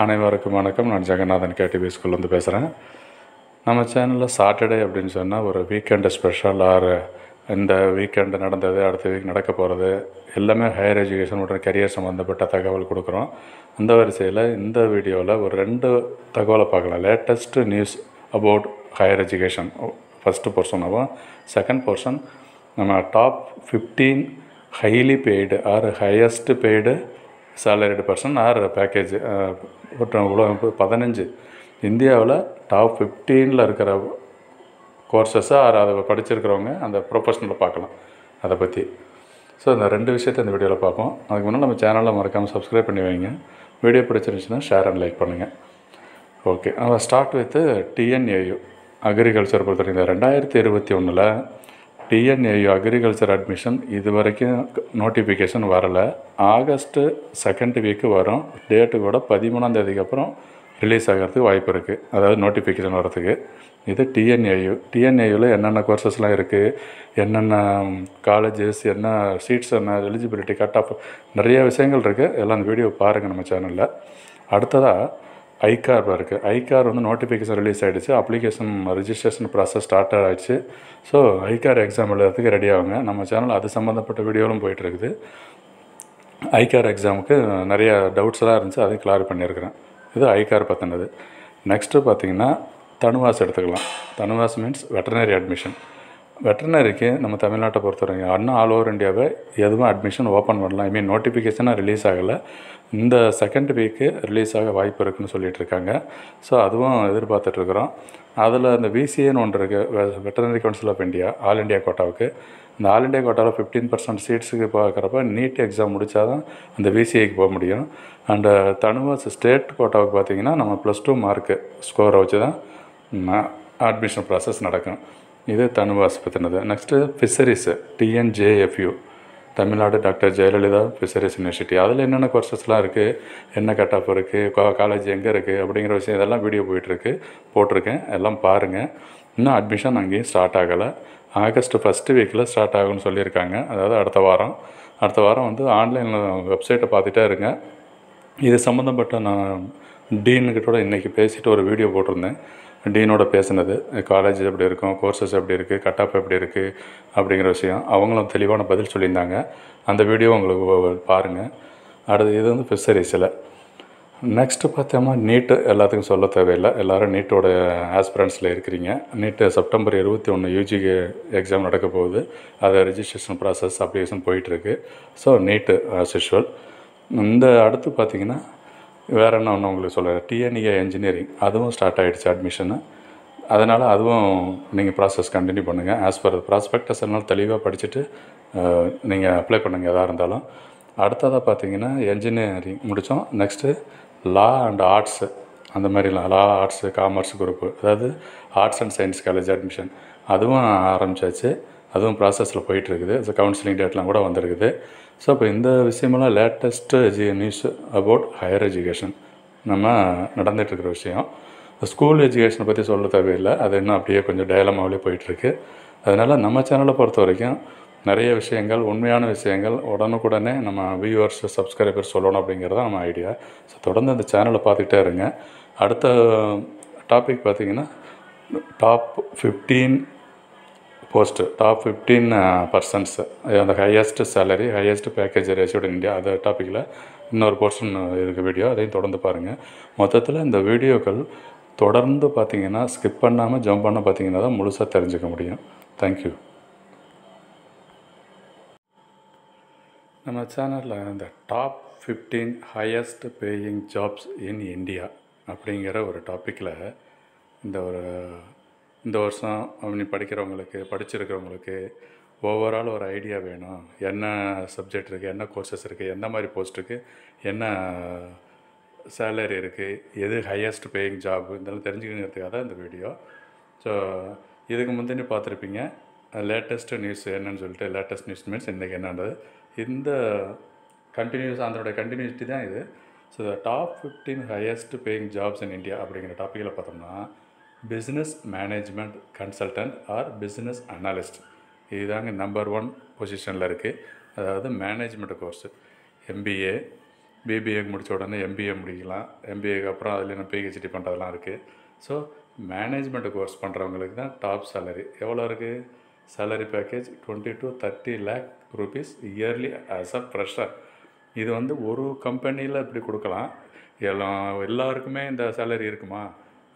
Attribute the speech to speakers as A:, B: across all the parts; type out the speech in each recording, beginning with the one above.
A: அனைவருக்கும் வணக்கம். நான் ஜெகநாதன் கேடிவி ஸ்கூல்லேருந்து பேசுகிறேன். நம்ம சேனலில் சாட்டர்டே அப்படின்னு சொன்னால் ஒரு வீக்கெண்டு ஸ்பெஷல் இந்த வீக்கெண்டு நடந்தது, அடுத்த வீக் நடக்க போகிறது எல்லாமே ஹையர் எஜுகேஷன் மற்றும் கெரியர் சம்மந்தப்பட்ட தகவல் கொடுக்குறோம். அந்த வரிசையில் இந்த வீடியோவில் ஒரு 2 தகவலை பார்க்கலாம். Latest news about higher education first போர்ஷனாகவும், செகண்ட் போர்ஷன் நம்ம top 15 highly paid or highest paid salaried person or package 15 இந்தியாவில் டாப் 15ல் இருக்கிற கோர்சஸை அதை படிச்சிருக்கிறவங்க அந்த ப்ரொஃபஷனலை பார்க்கலாம் அதை பற்றி. ஸோ இந்த 2 விஷயத்தை இந்த வீடியோவில் பார்ப்போம். அதுக்கு முன்னாடி நம்ம சேனலில் மறக்காமல் சப்ஸ்கிரைப் பண்ணி வைங்க. வீடியோ பிடிச்சிருந்துச்சுன்னா ஷேர் அண்ட் லைக் பண்ணுங்கள். ஓகே, நம்ம ஸ்டார்ட் வித் டிஎன்ஏயு அக்ரிகல்ச்சர் பொறுத்தவரைக்கும் 2021 டிஎன்ஏயு அக்ரிகல்ச்சர் அட்மிஷன் இது வரைக்கும் நோட்டிஃபிகேஷன் வரலை. ஆகஸ்ட்டு 2nd வீக்கு வரும். டேட்டு கூட 13ஆம் தேதிக்கு அப்புறம் ரிலீஸ் ஆகிறதுக்கு வாய்ப்பு இருக்குது, அதாவது நோட்டிஃபிகேஷன் வரதுக்கு. இது டிஎன்ஏயுவில் என்னென்ன கோர்சஸ்லாம் இருக்குது, என்னென்ன காலேஜஸ், என்ன சீட்ஸ், என்ன எலிஜிபிலிட்டி, கட் ஆஃப், நிறைய விஷயங்கள் இருக்குது. எல்லாம் அந்த வீடியோ பாருங்கள் நம்ம சேனலில். அடுத்ததாக ஐகார் இருக்குது. ஐகார் நோட்டிஃபிகேஷன் ரிலீஸ் ஆகிடுச்சு. அப்ளிகேஷன் ரிஜிஸ்ட்ரேஷன் ப்ராசஸ் ஸ்டார்ட் ஆகிடுச்சு. ஸோ ஐகார் எக்ஸாம் எழுதுறதுக்கு ரெடி ஆகுங்க. நம்ம சேனல் அது சம்மந்தப்பட்ட வீடியோவும் போயிட்டுருக்குது. ஐகார் எக்ஸாமுக்கு நிறைய டவுட்ஸ்லாம் இருந்துச்சு, அதையும் கிளியர் பண்ணியிருக்கிறேன். இது ஐகார் பற்றினது. நெக்ஸ்ட்டு பார்த்திங்கன்னா தனுவாஸ் எடுத்துக்கலாம். TANUVAS means veterinary admission. வெட்டர்னரிக்கு நம்ம தமிழ்நாட்டை பொறுத்தவரைக்கும் இன்னும் ஆல் ஓவர் இந்தியாவை எதுவும் அட்மிஷன் ஓப்பன் பண்ணலாம். ஐ மீன் நோட்டிஃபிகேஷனாக ரிலீஸ் ஆகலை. இந்த 2nd வீக்கு ரிலீஸ் ஆக வாய்ப்பு இருக்குதுன்னு சொல்லிகிட்ருக்காங்க. ஸோ அதுவும் எதிர்பார்த்துட்ருக்குறோம். அதில் இந்த விசிஏன்னு ஒன்று இருக்குது, veterinary council of India, all India கோட்டாவுக்கு. இந்த ஆல் இண்டியா கோட்டாவில் 15% சீட்ஸுக்கு பார்க்குறப்ப நீட் எக்ஸாம் முடித்தா தான் அந்த விசிஏக்கு போக முடியும். அண்டு தனுவாஸ் ஸ்டேட் கோட்டாவுக்கு பார்த்திங்கன்னா நம்ம +2 மார்க்கு ஸ்கோரை வச்சு தான் அட்மிஷன் ப்ராசஸ் நடக்கும். இது தனுவாஸ் பற்றினது. Next fisheries TNJFU, Tamil Nadu doctor Jayalalithaa fisheries university. அதில் என்னென்ன கோர்சஸ்லாம் இருக்குது, என்ன கட் ஆஃப் இருக்குது, காலேஜ் எங்கே இருக்குது அப்படிங்கிற விஷயம் இதெல்லாம் வீடியோ போட்டிருக்கேன். எல்லாம் பாருங்கள். இன்னும் அட்மிஷன் அங்கேயும் ஸ்டார்ட் ஆகலை. ஆகஸ்ட் 1st வீக்கில் ஸ்டார்ட் ஆகும்னு சொல்லியிருக்காங்க. அதாவது அடுத்த வாரம் ஆன்லைனில் வெப்சைட்டை பார்த்துட்டே இருங்க. இது சம்மந்தப்பட்ட நான் டீனுக்கிட்ட இன்றைக்கி பேசிவிட்டு ஒரு வீடியோ போட்டிருந்தேன். டீனோட பேசுனது, காலேஜ் எப்படி இருக்கும், கோர்சஸ் எப்படி இருக்குது, கட் ஆஃப் எப்படி இருக்குது அப்படிங்கிற விஷயம் அவங்களும் தெளிவான பதில் சொல்லியிருந்தாங்க. அந்த வீடியோ உங்களுக்கு பாருங்கள். அடுத்து இது ஃபிஷரிஸில். நெக்ஸ்ட்டு பார்த்தோம்னா நீட்டு எல்லாத்துக்கும் சொல்ல தேவையில்லை. எல்லோரும் நீட்டோட ஆஸ்பிரண்ட்ஸில் இருக்கிறீங்க. நீட்டு செப்டம்பர் 21 யூஜிக்கு எக்ஸாம் நடக்க போகுது. அதை ரிஜிஸ்ட்ரேஷன் ப்ராசஸ் அப்ளிகேஷன் போயிட்டுருக்கு. ஸோ நீட்டு ஆஸ் யூஷுவல். இந்த அடுத்து பார்த்திங்கன்னா வேறு என்ன ஒன்று உங்களுக்கு சொல்கிறேன், டிஎன்ஏ இன்ஜினியரிங் அதுவும் ஸ்டார்ட் ஆகிடுச்சு அட்மிஷனு. அதனால் அதுவும் நீங்கள் ப்ராசஸ் கண்டினியூ பண்ணுங்கள். ஆஸ் பர் ப்ராஸ்பெக்டஸ் எல்லாம் தெளிவாக படிச்சுட்டு நீங்கள் அப்ளை பண்ணுங்கள் எதாக இருந்தாலும். அடுத்ததாக பார்த்தீங்கன்னா என்ஜினியரிங் முடித்தோம். நெக்ஸ்ட்டு லா அண்ட் ஆர்ட்ஸு, அந்த மாதிரிலாம் லா, ஆர்ட்ஸு, காமர்ஸ் குரூப்பு, அதாவது arts and science college admission அதுவும் ஆரம்பித்தாச்சு. அதுவும் ப்ராசஸில் போயிட்டுருக்குது. ஸோ கவுன்சிலிங் டேட்லாம் கூட வந்திருக்குது. ஸோ இப்போ இந்த விஷயமெல்லாம் latest news about higher education நம்ம நடந்துகிட்ருக்கிற விஷயம். ஸ்கூல் எஜுகேஷனை பற்றி சொல்ல தேவையில்லை, அது இன்னும் அப்படியே கொஞ்சம் டயலமாவிலே போயிட்டுருக்கு. அதனால் நம்ம சேனலை பொறுத்த வரைக்கும் நிறைய விஷயங்கள், உண்மையான விஷயங்கள் உடனுக்குடனே நம்ம வியூவர்ஸ், சப்ஸ்கிரைபர்ஸ் சொல்லணும் அப்படிங்கிறது தான் நம்ம ஐடியா. ஸோ தொடர்ந்து அந்த சேனலை பார்த்துக்கிட்டே இருங்க. அடுத்த டாபிக் பார்த்திங்கன்னா டாப் 15 போஸ்ட்டு, டாப் 15 பர்சன்ஸ், அந்த ஹையஸ்ட் சேலரி, ஹையஸ்ட் பேக்கேஜ் ரேஷியோட இந்தியா, அந்த டாப்பிக்கில் இன்னொரு போர்ஷன் இருக்குது வீடியோ, அதையும் தொடர்ந்து பாருங்கள். மொத்தத்தில் இந்த வீடியோக்கள் தொடர்ந்து பார்த்திங்கன்னா ஸ்கிப் பண்ணாமல் ஜம்ப் பண்ண பார்த்திங்கன்னா தான் முழுசாக தெரிஞ்சுக்க முடியும். தேங்க்யூ. நம்ம சேனலில் இந்த top 15 highest paying jobs in India அப்படிங்கிற ஒரு டாப்பிக்கில் இந்த வருஷம் அப்படி படிச்சிருக்கிறவங்களுக்கு ஓவரால் ஒரு ஐடியா வேணும். என்ன சப்ஜெக்ட் இருக்குது, என்ன கோர்சஸ் இருக்குது, எந்த மாதிரி போஸ்ட்டுக்கு என்ன சேலரி இருக்குது, எது ஹையஸ்ட் பேயிங் ஜாப், இதெல்லாம் தெரிஞ்சுக்கிறதுக்காக தான் இந்த வீடியோ. ஸோ இதுக்கு முந்தினே பார்த்துருப்பீங்க லேட்டஸ்ட்டு நியூஸ் என்னன்னு சொல்லிட்டு. லேட்டஸ்ட் நியூஸ் மீன்ஸ் இன்றைக்கி என்னன்றது இந்த அதனுடைய கண்டினியூட்டி தான் இது. So top 15 highest paying jobs in India அப்படிங்கிற டாப்பிக்கில் பார்த்தோம்னா business management consultant or business analyst இதுதாங்க நம்பர் 1 பொசிஷனில் இருக்குது. அதாவது மேனேஜ்மெண்ட் கோர்ஸு, MBA, பிபிஏ முடித்த உடனே எம்பிஏ முடிக்கலாம். எம்பிஏக்கு அப்புறம் அதில் நான் பிஹெச்டி பண்ணுறதெல்லாம் இருக்குது. ஸோ மேனேஜ்மெண்ட் கோர்ஸ் பண்ணுறவங்களுக்கு தான் டாப் சேலரி. எவ்வளோ இருக்குது? Salary package 20 to 30 lakh rupees yearly as a fresher. இது வந்து ஒரு கம்பெனியில் இப்படி கொடுக்கலாம். எல்லாருக்குமே இந்த சேலரி இருக்குமா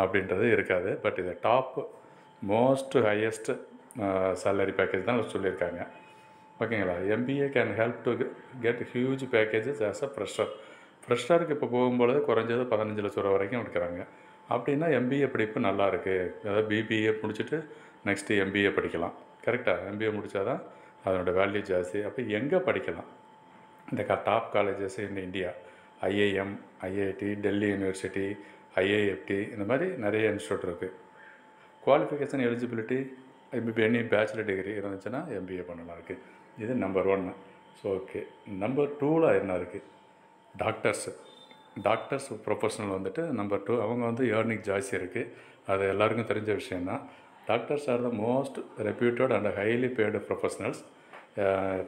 A: அப்படின்றது இருக்காது. பட் இது top most highest salary package தான் சொல்லியிருக்காங்க. ஓகேங்களா? MBA can help to get huge packages as a fresher. ஃப்ரெஷருக்கு இப்போ போகும்பொழுது குறைஞ்சது 15 லட்ச ரூபா வரைக்கும் எடுக்கிறாங்க. அப்படின்னா எம்பிஏ படிப்பு நல்லா இருக்குது. அதாவது பிபிஏ முடிச்சுட்டு நெக்ஸ்ட்டு எம்பிஏ படிக்கலாம். கரெக்டாக? எம்பிஏ முடித்தா தான் அதனோட வேல்யூ ஜாஸ்தி. அப்போ எங்கே படிக்கலாம்? இந்த top colleges in India, IIM, IIT, Delhi university, IIFT, இந்த மாதிரி நிறைய இன்ஸ்டியூட் இருக்குது. Qualification eligibility any bachelor degree இருந்துச்சுன்னா எம்பிஏ பண்ணலாம் இருக்குது. இது நம்பர் 1. So okay. நம்பர் 2ல் என்ன இருக்குது? டாக்டர்ஸ் ப்ரொஃபஷனல் வந்துட்டு நம்பர் 2. அவங்க வந்து ஏர்னிங் ஜாஸ்தி இருக்குது. அது எல்லாருக்கும் தெரிஞ்ச விஷயந்தான். Doctors R the most reputed and highly paid professionals.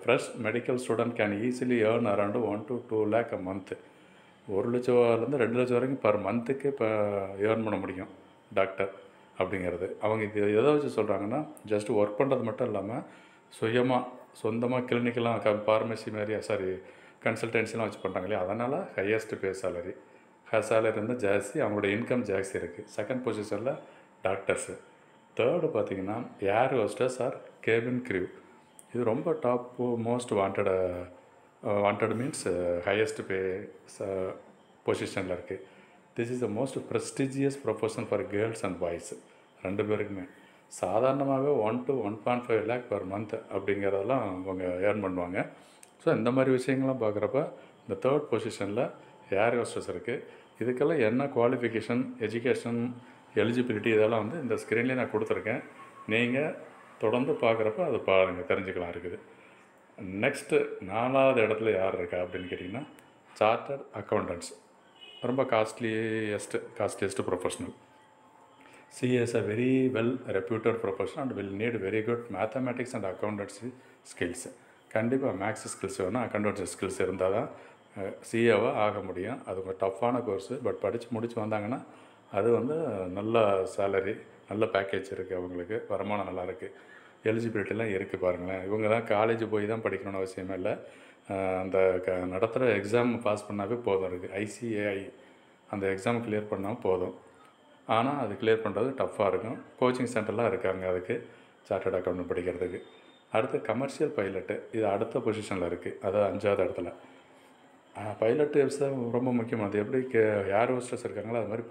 A: Fresh medical student can easily earn around 1 to 2 lakh a month. 1 லட்சம்லேருந்து 2 லட்சம் வரைக்கும் பர் மந்த்துக்கு இப்போ ஏர்ன் பண்ண முடியும் டாக்டர் அப்படிங்கிறது. அவங்க இது எதை வச்சு சொல்கிறாங்கன்னா, ஜஸ்ட் ஒர்க் பண்ணுறது மட்டும் இல்லாமல் சொந்தமாக கிளினிக்கெலாம் ஃபார்மசி மாதிரி கன்சல்டன்சிலாம் வச்சு பண்ணுறாங்க இல்லையா, அதனால் ஹையஸ்ட் பே சேலரி வந்து ஜாஸ்தி. அவங்களோட இன்கம் ஜாஸ்தி இருக்குது. செகண்ட் பொசிஷனில் டாக்டர்ஸு. தேர்டு பார்த்திங்கன்னா air hostess or cabin crew. இது ரொம்ப top most wanted means highest pay பொசிஷனில் இருக்குது. This is the most prestigious profession for girls and boys ரெண்டு பேருக்குமே. சாதாரணமாகவே 1 to 1.5 lakh per month அப்படிங்கிறதெல்லாம் அவங்க ஏர்ன் பண்ணுவாங்க. ஸோ இந்த மாதிரி விஷயங்கள்லாம் பார்க்குறப்ப இந்த தேர்ட் பொசிஷனில் ஏர் ஹோஸ்டஸ் இருக்குது. இதுக்கெல்லாம் என்ன குவாலிஃபிகேஷன், எஜுகேஷன், எலிஜிபிலிட்டி இதெல்லாம் வந்து இந்த ஸ்க்ரீன்லேயே நான் கொடுத்துருக்கேன். நீங்கள் தொடர்ந்து பார்க்குறப்ப அது பாருங்கள், தெரிஞ்சுக்கலாம் இருக்குது. நெக்ஸ்ட்டு 4வது இடத்துல யார் இருக்கா அப்படின்னு கேட்டிங்கன்னா, சார்ட்டர்ட் அக்கௌண்டன்ட்ஸ். ரொம்ப costliest professional. CA is a very well reputed profession and will need very good mathematics and accountancy skills. கண்டிப்பாக மேக்ஸ் ஸ்கில்ஸ் வேணும், அக்கௌண்டன்சி ஸ்கில்ஸ் இருந்தால் தான் சிஏவாக ஆக முடியும். அது ஒரு டஃப்பான கோர்ஸு. பட் படித்து முடித்து வந்தாங்கன்னா அது வந்து நல்ல சேலரி, நல்ல பேக்கேஜ் இருக்குது. அவங்களுக்கு வருமானம் நல்லா இருக்குது. எலிஜிபிலிட்டிலாம் இருக்குது பாருங்களேன். இவங்க தான் காலேஜ் போய் தான் படிக்கணும்னு அவசியமே இல்லை. அந்த நடத்துகிற எக்ஸாம் பாஸ் பண்ணாவே போதும் இருக்குது. ICAI அந்த எக்ஸாம் கிளியர் பண்ணால் போதும். ஆனால் அது கிளியர் பண்ணுறது டஃப்பாக இருக்கும். கோச்சிங் சென்டர்லாம் இருக்காங்க அதுக்கு, சார்ட்டர்ட் அக்கௌண்ட் படிக்கிறதுக்கு. அடுத்து கமர்ஷியல் பைலட்டு. இது அடுத்த பொசிஷனில் இருக்குது. அது 5வது இடத்துல. பைலட்டு ரொம்ப முக்கியமானது. எப்படி ஏர் ஹோஸ்டஸ் இருக்காங்களோ அது மாதிரி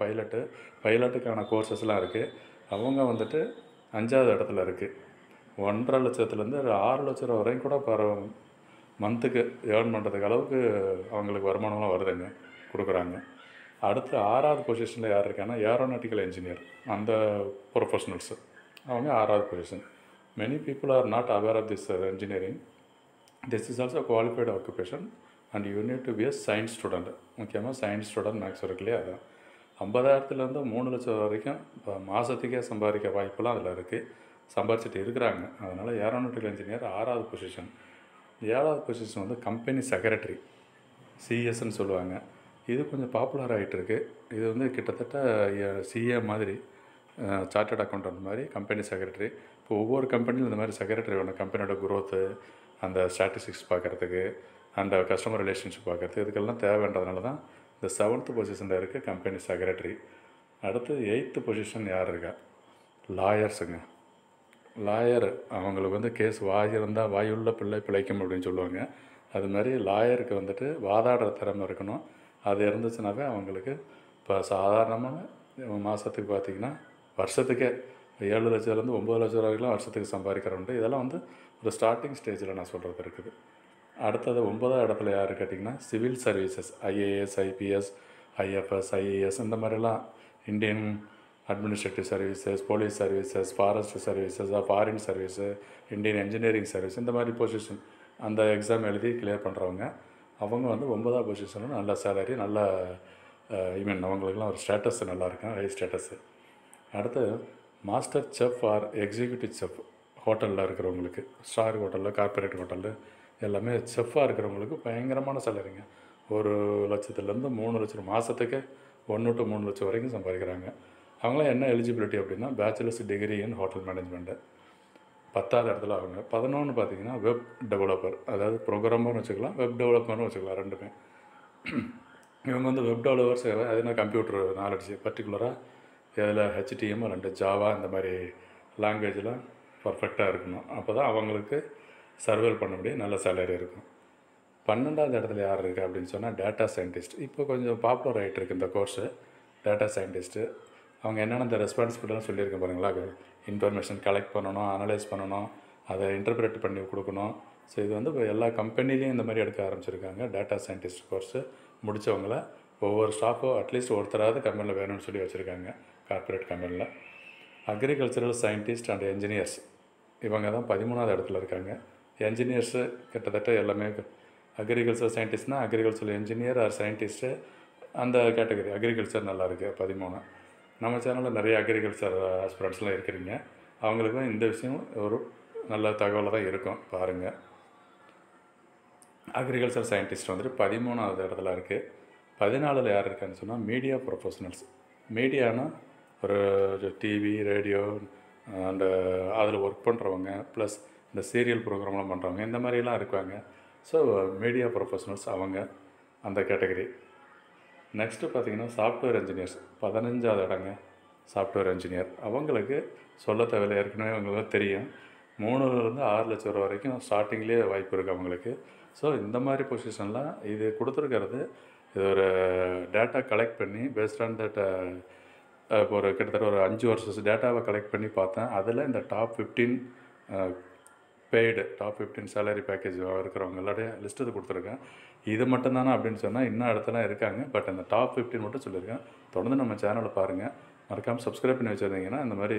A: பைலட்டுக்கான கோர்சஸ்லாம் இருக்குது. அவங்க வந்துட்டு 5வது இடத்துல இருக்குது. 1.5 லட்சத்துலேருந்து 6 லட்ச ரூபா வரைக்கும் கூட மந்த்துக்கு ஏர்ன் பண்ணுறதுக்கு அளவுக்கு அவங்களுக்கு வருமானம்லாம் வருதுங்க, கொடுக்குறாங்க. அடுத்து 6வது பொசிஷனில் யார் இருக்காங்கன்னா, ஏரோநாட்டிக்கல் இன்ஜினியர். அந்த ப்ரொஃபஷனல்ஸு அவங்க 6வது position. Many people are not aware of this engineering. This is also qualified occupation and you need to be a science student. முக்கியமாக சயின்ஸ் ஸ்டூடெண்ட் மேக்ஸ் இருக்கு இல்லையா, அதான் 50,000லேருந்து 3 லட்சம் வரைக்கும் இப்போ மாதத்துக்கே சம்பாதிக்க வாய்ப்பெல்லாம் அதில் இருக்குது. சம்பாதிச்சிட்டு இருக்கிறாங்க. அதனால் ஏரோநாட்டிக்கல் இன்ஜினியர் 6வது பொசிஷன். 7வது பொசிஷன் வந்து கம்பெனி செக்ரட்டரி, சிஎஸ்ன்னு சொல்லுவாங்க. இது கொஞ்சம் பாப்புலர் ஆகிட்டுருக்கு. இது வந்து கிட்டத்தட்ட சிஏ மாதிரி, சார்ட்டர்ட் அக்கௌண்டன்ட் மாதிரி கம்பெனி செக்ரட்டரி. இப்போ ஒவ்வொரு கம்பெனியும் இந்த மாதிரி செக்ரட்டரி வேணும். கம்பெனியோட குரோத்து, அந்த ஸ்டாட்டிஸ்டிக்ஸ் பார்க்குறதுக்கு, அந்த கஸ்டமர் ரிலேஷன்ஷிப் பார்க்குறதுக்கு, இதுக்கெல்லாம் தேவைன்றதுனால தான் இந்த 7th பொசிஷனில் இருக்குது கம்பெனி செக்ரட்டரி. அடுத்து 8th பொசிஷன் யார் இருக்கா? லாயர்ஸுங்க. லாயர் அவங்களுக்கு வந்து கேஸ் இருந்தால் வாயுள்ள பிள்ளை பிழைக்கும் அப்படின்னு சொல்லுவாங்க. அது மாதிரி லாயருக்கு வந்துட்டு வாதாடுற திறமை இருக்கணும். அது இருந்துச்சுனாவே அவங்களுக்கு இப்போ சாதாரணமாக மாதத்துக்கு பார்த்திங்கன்னா வருஷத்துக்கே 7 லட்சத்துலேருந்து 9 லட்சம் ரூபாய்க்குலாம் வருஷத்துக்கு சம்பாதிக்கிறோண்டு. இதெல்லாம் வந்து ஒரு ஸ்டார்டிங் ஸ்டேஜில் நான் சொல்கிறது இருக்குது. அடுத்தது 9வது இடத்துல யார் கேட்டிங்கன்னா, civil services, IAS, IPS, IFS, IAS இந்த மாதிரிலாம், Indian administrative services, police services, forest services, foreign service, Indian engineering service, இந்த மாதிரி பொசிஷன் அந்த எக்ஸாம் எழுதி கிளியர் பண்ணுறவங்க அவங்க வந்து 9வது பொசிஷனில் நல்ல சேலரி, நல்ல அவங்களுக்குலாம் ஒரு ஸ்டேட்டஸ் நல்லாயிருக்கும், ஹை ஸ்டேட்டஸு. அடுத்து master chef or executive chef. ஹோட்டலில் இருக்கிறவங்களுக்கு, ஸ்டார் ஹோட்டலில், கார்ப்பரேட் ஹோட்டலில் எல்லாமே செஃப்பாக இருக்கிறவங்களுக்கு பயங்கரமான சேலரிங்க. 1,00,000லேருந்து 3 லட்சம் மாதத்துக்கு 1 to 3 லட்சம் வரைக்கும் சம்பாதிக்கிறாங்க. அவங்களாம் என்ன எலிஜிபிலிட்டி அப்படின்னா bachelors degree in hotel management. 10வது இடத்துல அவங்க. 11 பார்த்தீங்கன்னா வெப் டெவலப்பர், அதாவது ப்ரோக்ராமர்னு வச்சுக்கலாம், வெப் டெவலப்பர்னு வச்சுக்கலாம், ரெண்டுமே. இவங்க வந்து வெப் டெவலப்பர்ஸ் அது என்ன கம்ப்யூட்டர் நாலேஜ் பர்டிகுலராக இதில் HTML அண்டு ஜாவா இந்த மாதிரி லாங்குவேஜில் பர்ஃபெக்டாக இருக்கணும். அப்போ தான் அவங்களுக்கு சர்வைவ் பண்ண முடியும், நல்ல சேலரி இருக்கும். 12வது இடத்துல யார் இருக்குது அப்படின்னு சொன்னால் டேட்டா சயின்டிஸ்ட். இப்போ கொஞ்சம் பாப்புலர் ஆகிட்டு இருக்குது இந்த கோர்ஸு. டேட்டா சயின்டிஸ்ட்டு அவங்க என்னென்ன இந்த ரெஸ்பான்சிபிலிட்டிலாம் சொல்லியிருக்கேன் பாருங்களா, இன்ஃபர்மேஷன் கலெக்ட் பண்ணணும், அனலைஸ் பண்ணணும், அதை இன்டர்பிரேட் பண்ணி கொடுக்கணும். ஸோ இது வந்து இப்போ எல்லா கம்பெனிலையும் இந்த மாதிரி எடுக்க ஆரம்பிச்சிருக்காங்க. டேட்டா சயின்டிஸ்ட் கோர்ஸு முடித்தவங்கள ஒவ்வொரு ஸ்டாஃபோ அட்லீஸ்ட் ஒருத்தராவது கம்பெனியில் வேணும்னு சொல்லி வச்சுருக்காங்க, கார்ப்பரேட் கம்பெனியில். அக்ரிகல்ச்சரல் சயின்டிஸ்ட் அண்ட் என்ஜினியர்ஸ் இவங்க தான் 13வது இடத்துல இருக்காங்க. என்ஜினியர்ஸு கிட்டத்தட்ட எல்லாமே அக்ரிகல்ச்சர் சயின்டிஸ்ட்னால் அக்ரிகல்ச்சர் என்ஜினியர் ஆர் சயின்டிஸ்ட்டு அந்த கேட்டகரி. அக்ரிகல்ச்சர் நல்லா இருக்குது 13. நம்ம சேனலில் நிறைய அக்ரிகல்ச்சர் ஆஸ்பிரண்ட்ஸ்லாம் இருக்கிறீங்க, அவங்களுக்கும் இந்த விஷயம் ஒரு நல்ல தகவலாக தான் இருக்கும், பாருங்கள். அக்ரிகல்ச்சர் சயின்டிஸ்ட் வந்துட்டு 13வது இடத்துல இருக்குது. 14ல் யார் இருக்கான்னு சொன்னால் மீடியா ப்ரொஃபஷனல்ஸ். மீடியானா ஒரு டிவி, ரேடியோ அண்டு அதில் ஒர்க் பண்ணுறவங்க, ப்ளஸ் இந்த சீரியல் ப்ரோக்ராம்லாம் பண்ணுறவங்க, இந்த மாதிரிலாம் இருக்காங்க. ஸோ மீடியா ப்ரொஃபஷனல்ஸ் அவங்க அந்த கேட்டகரி. நெக்ஸ்ட்டு பார்த்திங்கன்னா சாஃப்ட்வேர் இன்ஜினியர்ஸ் 15வது இடங்க. சாஃப்ட்வேர் இன்ஜினியர் அவங்களுக்கு சொல்ல தேவையில்லை, ஏற்கனவே அவங்களுக்கு தெரியும். 3லேருந்து 6 லட்சம் ரூபா வரைக்கும் ஸ்டார்டிங்லேயே வாய்ப்பு இருக்குது அவங்களுக்கு. ஸோ இந்த மாதிரி பொசிஷன்லாம் இது கொடுத்துருக்கிறது, இது ஒரு டேட்டா கலெக்ட் பண்ணி பேஸ்ட் ஆன் தட் இப்போ ஒரு கிட்டத்தட்ட ஒரு 5 வருஷம் டேட்டாவை கலெக்ட் பண்ணி பார்த்தேன். அதில் இந்த top 15 paid top 15 salary package இருக்கிறவங்க எல்லாருடைய லிஸ்ட்டு கொடுத்துருக்கேன். இது மட்டும்தானா அப்படின்னு சொன்னால் இன்னும் இடத்துலாம் இருக்காங்க. பட் அந்த டாப் 15 மட்டும் சொல்லியிருக்கேன். தொடர்ந்து நம்ம சேனலை பாருங்கள், மறக்காமல் சப்ஸ்கிரைப் பண்ணி வச்சுருந்தீங்கன்னா இந்த மாதிரி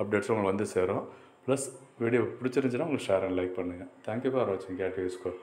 A: அப்டேட்ஸும் உங்களுக்கு வந்து சேரும். ப்ளஸ் வீடியோ பிடிச்சிருந்துச்சுன்னா உங்களுக்கு ஷேர் அண்ட் லைக் பண்ணுங்கள். தேங்க்யூ ஃபார் வாட்சிங் கேட் யூ ஸ்கோர்.